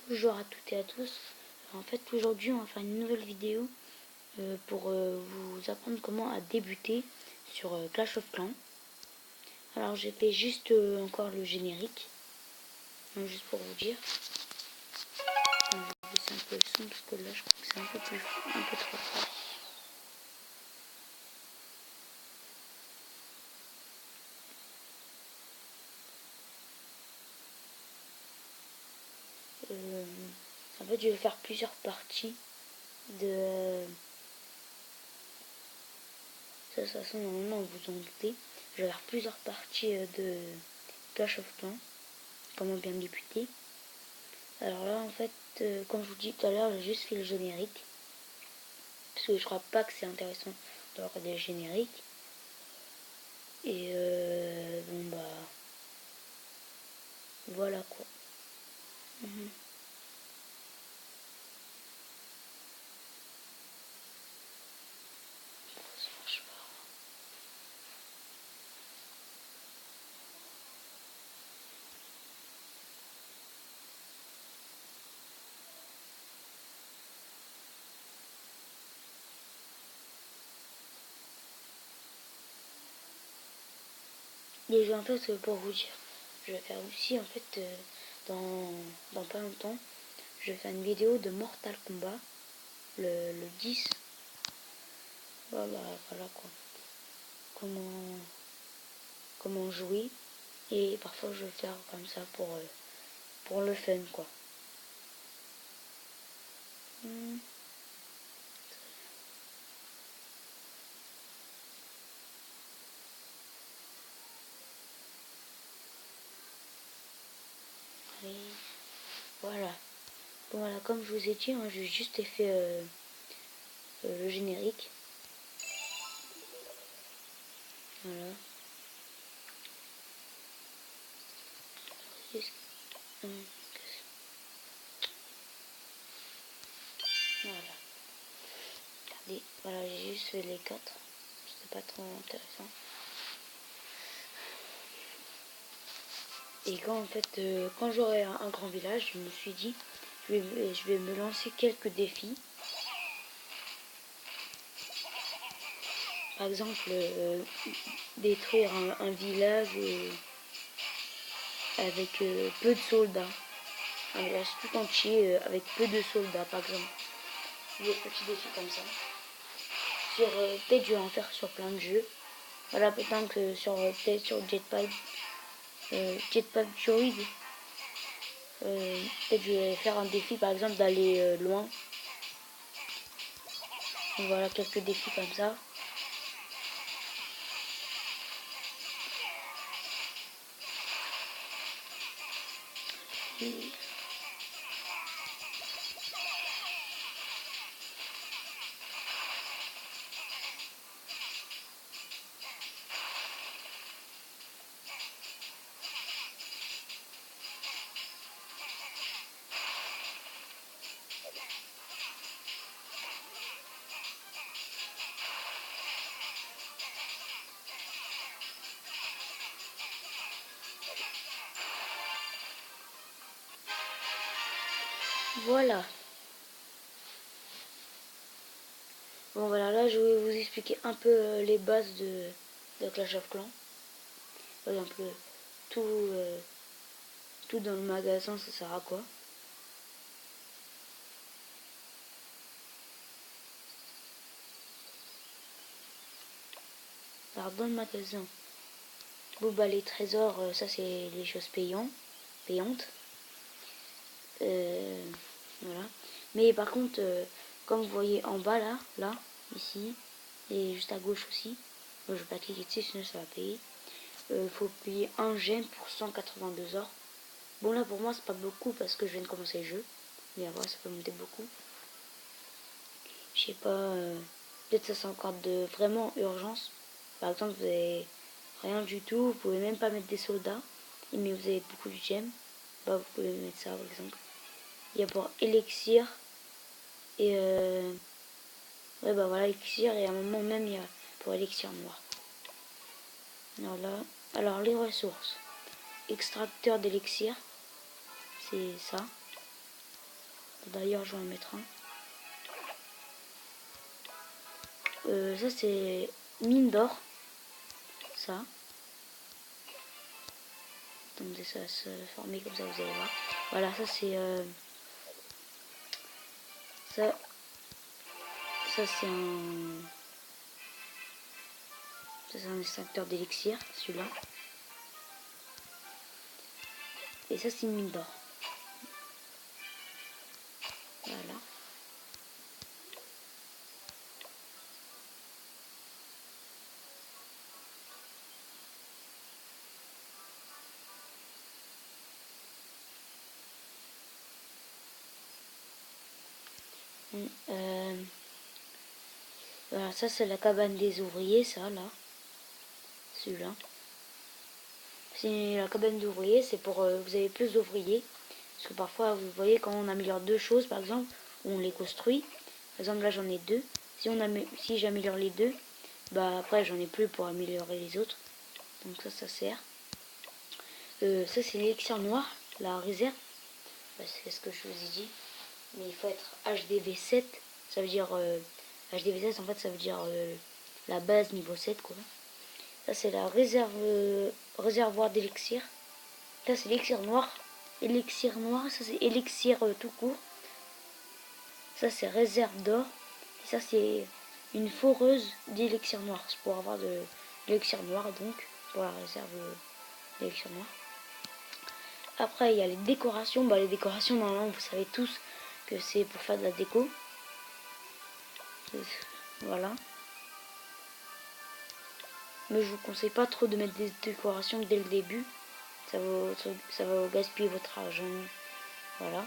Bonjour à toutes et à tous. En fait, aujourd'hui, on va faire une nouvelle vidéo pour vous apprendre comment à débuter sur Clash of Clans. Alors, j'ai fait juste encore le générique, donc, juste pour vous dire. Je vais baisser un peu le son parce que là, je crois que c'est un peu trop fort. En fait, je vais faire plusieurs parties de... Ça, de toute façon, normalement, vous en doutez. Je vais faire plusieurs parties de Clash of Clans. Comment bien débuter. Alors là, en fait, comme je vous dis tout à l'heure, j'ai juste fait le générique. Parce que je crois pas que c'est intéressant de regarder le générique. Et bon bah... Voilà quoi. Ça marche pas. Déjà en fait, pour vous dire, je vais faire aussi en fait, dans pas longtemps, je vais faire une vidéo de Mortal Kombat, le 10. Voilà, voilà quoi. Comment jouer. Et parfois je vais faire comme ça pour le fun quoi. Et voilà. Bon voilà, comme je vous ai dit, hein, j'ai juste fait le générique. Voilà. Voilà. Regardez, voilà, j'ai juste fait les 4. C'était pas trop intéressant. Et quand en fait, quand j'aurai un grand village, je me suis dit, je vais me lancer quelques défis. Par exemple, détruire un village avec peu de soldats. Un village tout entier avec peu de soldats, par exemple. Des petits défis comme ça. Peut-être je vais en faire sur plein de jeux. Voilà, peut-être que peut-être sur Jetpack Joyride. Peut-être je vais faire un défi par exemple d'aller loin. Donc voilà, quelques défis comme ça. Et voilà. Bon voilà, là je vais vous expliquer un peu les bases de Clash of Clans. Par exemple, tout, tout dans le magasin, ça sert à quoi? Alors dans le magasin, bon bah les trésors, ça c'est les choses payantes. Voilà. Mais par contre, comme vous voyez en bas là, ici, et juste à gauche aussi, moi je vais pas cliquer dessus sinon ça va payer. Faut payer un gemme pour 182 or. Bon là pour moi c'est pas beaucoup parce que je viens de commencer le jeu. Mais après ça peut monter beaucoup. Je sais pas, peut-être ça c'est encore de vraiment urgence. Par exemple vous avez rien du tout, vous pouvez même pas mettre des soldats. Mais vous avez beaucoup de gemmes. Bah vous pouvez mettre ça par exemple. Il y a pour élixir. Et ouais bah voilà élixir et à un moment même il y a pour élixir noir. Voilà. Alors les ressources. Extracteur d'élixir. C'est ça. D'ailleurs, je vais en mettre un. Ça, c'est mine d'or. Ça. Donc, ça va se former comme ça, vous allez voir. Voilà, ça, c'est... ça, c'est un... Ça, c'est un extracteur d'élixir, celui-là. Et ça, c'est une mine d'or. Voilà. Voilà, ça c'est la cabane des ouvriers, ça là. Celui-là. C'est la cabane d'ouvriers, c'est pour vous avez plus d'ouvriers. Parce que parfois, vous voyez, quand on améliore deux choses, par exemple, on les construit. Par exemple, là j'en ai deux. Si j'améliore les deux, bah après j'en ai plus pour améliorer les autres. Donc ça sert. Ça c'est l'élixir noir, la réserve. Bah, c'est ce que je vous ai dit. Mais il faut être HDV7. Ça veut dire... HDV7 en fait ça veut dire la base niveau 7 quoi. Ça c'est la réservoir d'élixir. Là c'est l'élixir noir. Élixir noir, ça c'est élixir tout court. Ça c'est réserve d'or. Et ça c'est une foreuse d'élixir noir. C'est pour avoir de l'élixir noir donc. Pour la réserve d'élixir noir. Après il y a les décorations. Bah les décorations normalement vous savez tous que c'est pour faire de la déco. Voilà. Mais je vous conseille pas trop de mettre des décorations dès le début. Ça va gaspiller votre argent. Voilà.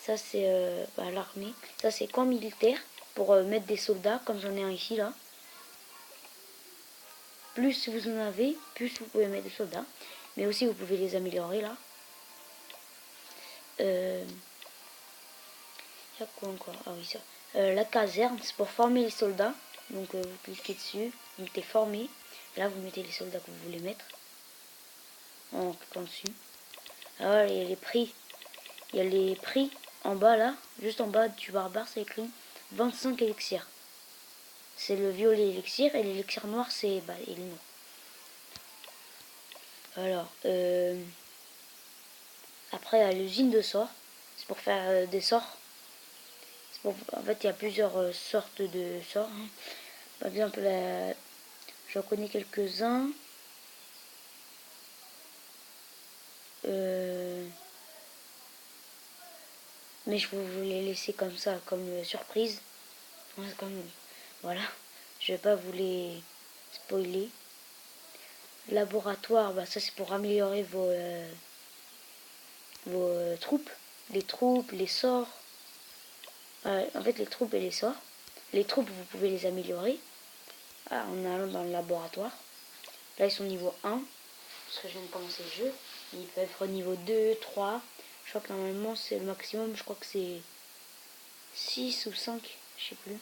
Ça c'est l'armée. Ça c'est camp militaire pour mettre des soldats comme j'en ai un ici là. Plus vous en avez, plus vous pouvez mettre des soldats. Mais aussi vous pouvez les améliorer là. Il y a quoi encore? Ah oui ça. La caserne, c'est pour former les soldats. Donc vous cliquez dessus, vous mettez former. Là vous mettez les soldats que vous voulez mettre. En cliquant dessus. Ah il y a les prix. Il y a les prix en bas là. Juste en bas du barbare c'est écrit 25 élixirs. C'est le violet élixir et l'élixir noir c'est il est noir. Alors après à l'usine de sorts. C'est pour faire des sorts. En fait il y a plusieurs sortes de sorts. Par exemple j'en connais quelques-uns. Mais je vous les laisser comme ça, comme surprise. Voilà. Je vais pas vous les spoiler. Laboratoire, ça c'est pour améliorer vos troupes. Les troupes, les sorts. En fait les troupes et les sorts. Les troupes vous pouvez les améliorer en allant dans le laboratoire. Là ils sont niveau 1. Parce que je viens de commencer le jeu. Ils peuvent être niveau 2, 3. Je crois que normalement c'est le maximum. Je crois que c'est 6 ou 5. Je sais plus.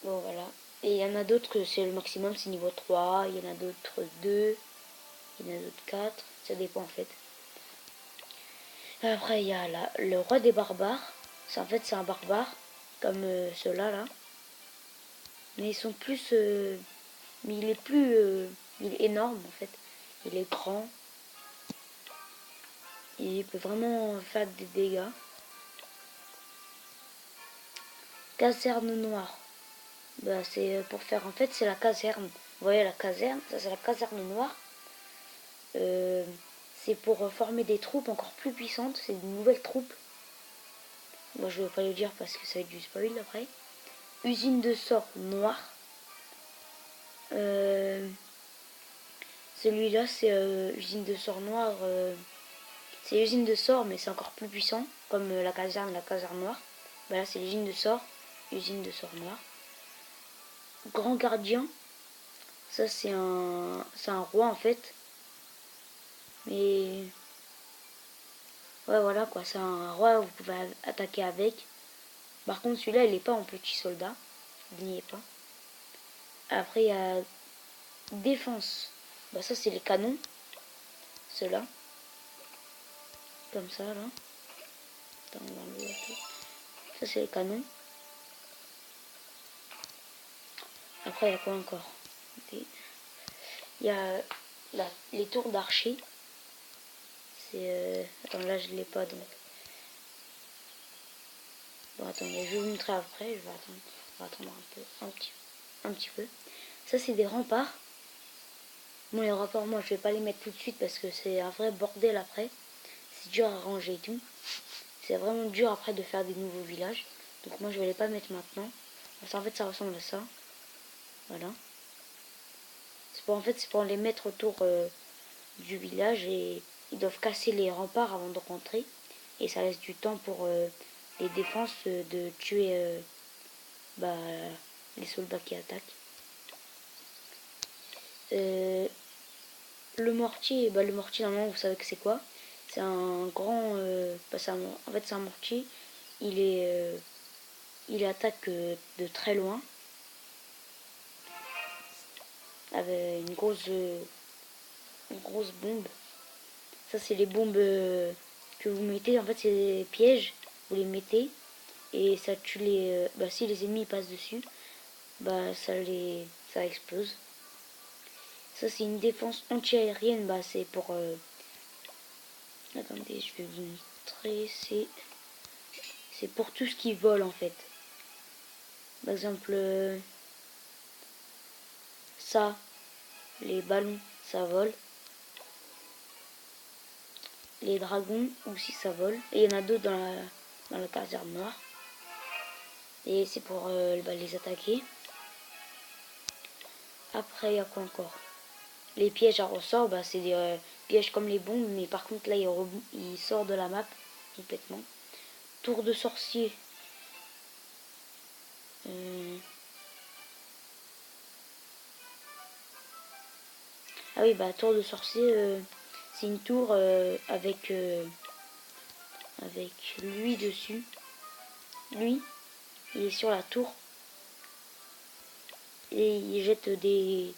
Bon voilà. Et il y en a d'autres que c'est le maximum, c'est niveau 3. Il y en a d'autres 2. Il y en a d'autres 4. Ça dépend en fait. Après il y a le roi des barbares. En fait c'est un barbare. Comme ceux-là là. Mais ils sont plus... mais il est plus... il est énorme en fait. Il est grand. Il peut vraiment faire des dégâts. Caserne noire. C'est pour faire... En fait c'est la caserne. Vous voyez la caserne. Ça c'est la caserne noire. C'est pour former des troupes encore plus puissantes. C'est une nouvelle troupe. Moi je ne vais pas le dire parce que ça va être du spoil après. Usine de sorts noir. Celui-là c'est usine de sorts noir. C'est usine de sorts mais c'est encore plus puissant. Comme la caserne noire. Là c'est l'usine de sorts. Usine de sorts noir. Grand gardien. Ça c'est un roi en fait. Mais... ouais voilà quoi, c'est un roi, vous pouvez attaquer avec. Par contre celui-là il n'est pas en petit soldat. Il n'y est pas. Après il y a défense. Ça c'est les canons. Ceux-là. comme ça là. Attends, on va enlever tout. Ça c'est les canons. Après il y a quoi encore? Il y a les tours d'archer. C'est attends, là je l'ai pas donc. Bon attendez, je vais vous montrer après. Je vais attendre. On va attendre un petit peu. Ça c'est des remparts. Bon, les remparts, moi je vais pas les mettre tout de suite parce que c'est un vrai bordel après. C'est dur à ranger et tout. C'est vraiment dur après de faire des nouveaux villages. Donc moi je vais les pas mettre maintenant. Parce qu'en fait ça ressemble à ça. Voilà. C'est pour les mettre autour du village et ils doivent casser les remparts avant de rentrer. Et ça laisse du temps pour les défenses de tuer les soldats qui attaquent. Le mortier, normalement vous savez que c'est quoi? C'est un grand, en fait c'est un mortier. Il attaque de très loin avec une grosse bombe. Ça c'est les bombes que vous mettez. En fait c'est des pièges. Vous les mettez et ça tue les. Si les ennemis passent dessus, ça explose. Ça c'est une défense anti-aérienne. C'est pour. Attendez, je vais vous montrer. C'est pour tout ce qui vole en fait. Par exemple, ça, les ballons, ça vole. Les dragons aussi ça vole. Et il y en a d'autres dans la caserne noire. Et c'est pour les attaquer. Après, il y a quoi encore? Les pièges à ressort, c'est des pièges comme les bombes, mais par contre là il sort de la map complètement. Tour de sorcier. Ah oui, tour de sorcier, c'est une tour avec lui dessus. Lui, il est sur la tour et il jette des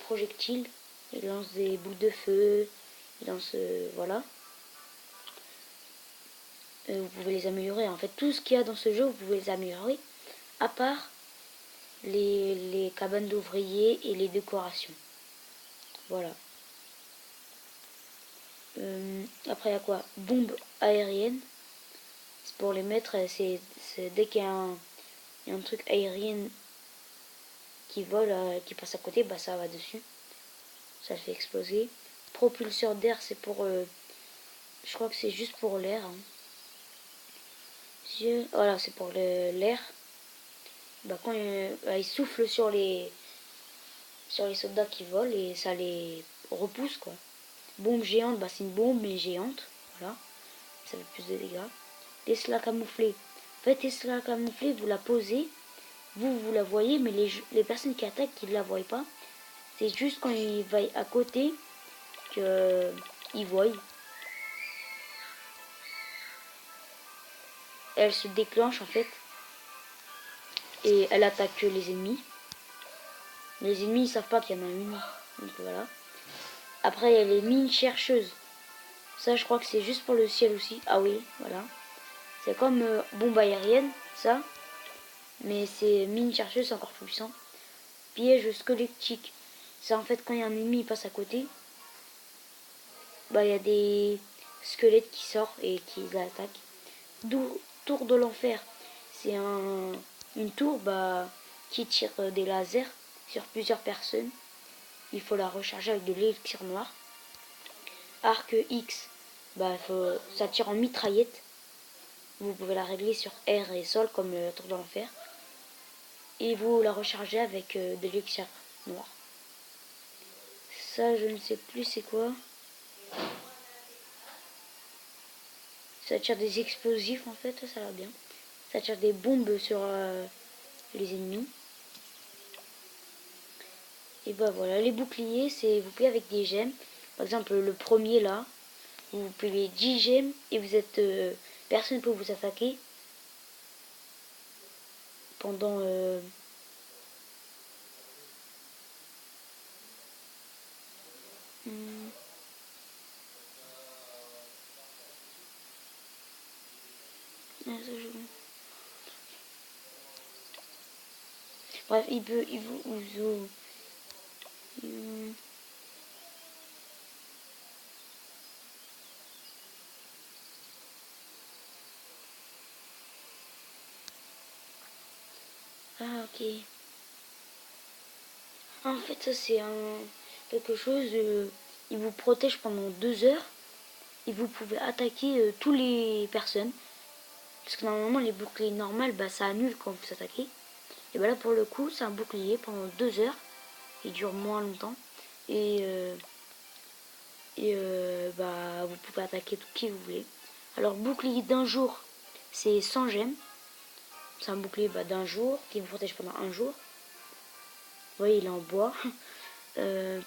projectiles. Il lance des boules de feu. Il lance voilà. Vous pouvez les améliorer. En fait, tout ce qu'il y a dans ce jeu, vous pouvez les améliorer, à part les cabanes d'ouvriers et les décorations. Voilà. Après, il y a quoi? Bombes aériennes. C'est pour les mettre, c'est dès qu'il y a un truc aérien qui vole, qui passe à côté, ça va dessus. Ça le fait exploser. Propulseur d'air, c'est pour. Je crois que c'est juste pour l'air. Hein. Voilà, c'est pour l'air. Quand il souffle sur les soldats qui volent et ça les repousse quoi. Bombe géante, c'est une bombe mais géante. Voilà. Ça fait plus de dégâts. Tesla camouflée. En fait, Tesla camouflée, vous la posez. Vous la voyez, mais les personnes qui attaquent, qui ne la voient pas. C'est juste quand il va à côté qu'ils voient. Elle se déclenche en fait. Et elle attaque les ennemis. Mais les ennemis ils savent pas qu'il y en a une. Donc voilà. Après il y a les mines chercheuses. Ça je crois que c'est juste pour le ciel aussi. Ah oui, voilà. C'est comme bombe aérienne, ça. Mais c'est mine chercheuse, c'est encore plus puissant. Piège squelettique. C'est en fait quand il y a un ennemi il passe à côté. Il y a des squelettes qui sortent et qui l'attaquent. Tour de l'enfer. C'est une tour qui tire des lasers sur plusieurs personnes. Il faut la recharger avec de l'élixir noir. Arc X, ça tire en mitraillette. Vous pouvez la régler sur air et sol comme le tour de l'enfer. Et vous la rechargez avec de l'élixir noir. Ça, je ne sais plus c'est quoi. Ça tire des explosifs en fait, ça va bien. Ça tire des bombes sur les ennemis. Et voilà, les boucliers, vous pouvez avec des gemmes. Par exemple, le premier là, vous pouvez 10 gemmes et vous êtes. Personne ne peut vous attaquer pendant. ça, bref, il peut... Ah, ok. En fait, ça c'est quelque chose... il vous protège pendant 2 heures. Et vous pouvez attaquer tous les personnes. Parce que normalement, les boucliers normales, bah, ça annule quand vous attaquez. Et bah là, pour le coup, c'est un bouclier pendant 2 heures. Il dure moins longtemps. Et, bah, vous pouvez attaquer tout qui vous voulez. Alors, bouclier d'un jour, c'est 100 gemmes. C'est un bouclier d'un jour qui vous protège pendant un jour. Vous voyez, il est en bois.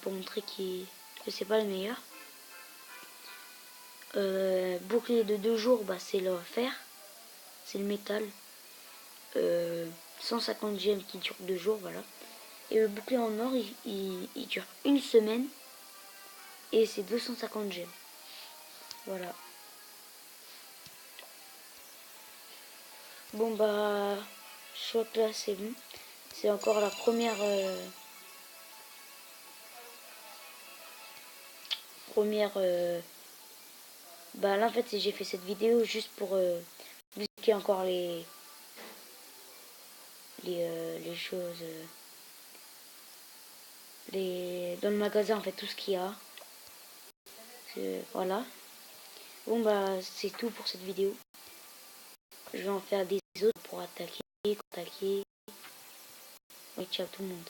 Pour montrer que c'est pas le meilleur. Bouclier de 2 jours, bah, c'est le fer. C'est le métal. 150 gemmes qui dure 2 jours, voilà. Et le bouclier en or, il dure 1 semaine. Et c'est 250 gemmes. Voilà. Bon bah, je crois que là c'est bon. C'est encore la première... bah là en fait j'ai fait cette vidéo juste pour vous expliquer encore les choses... dans le magasin en fait tout ce qu'il y a. Voilà. Bon bah c'est tout pour cette vidéo. Je vais en faire des autres pour attaquer, contacter. Et ciao tout le monde.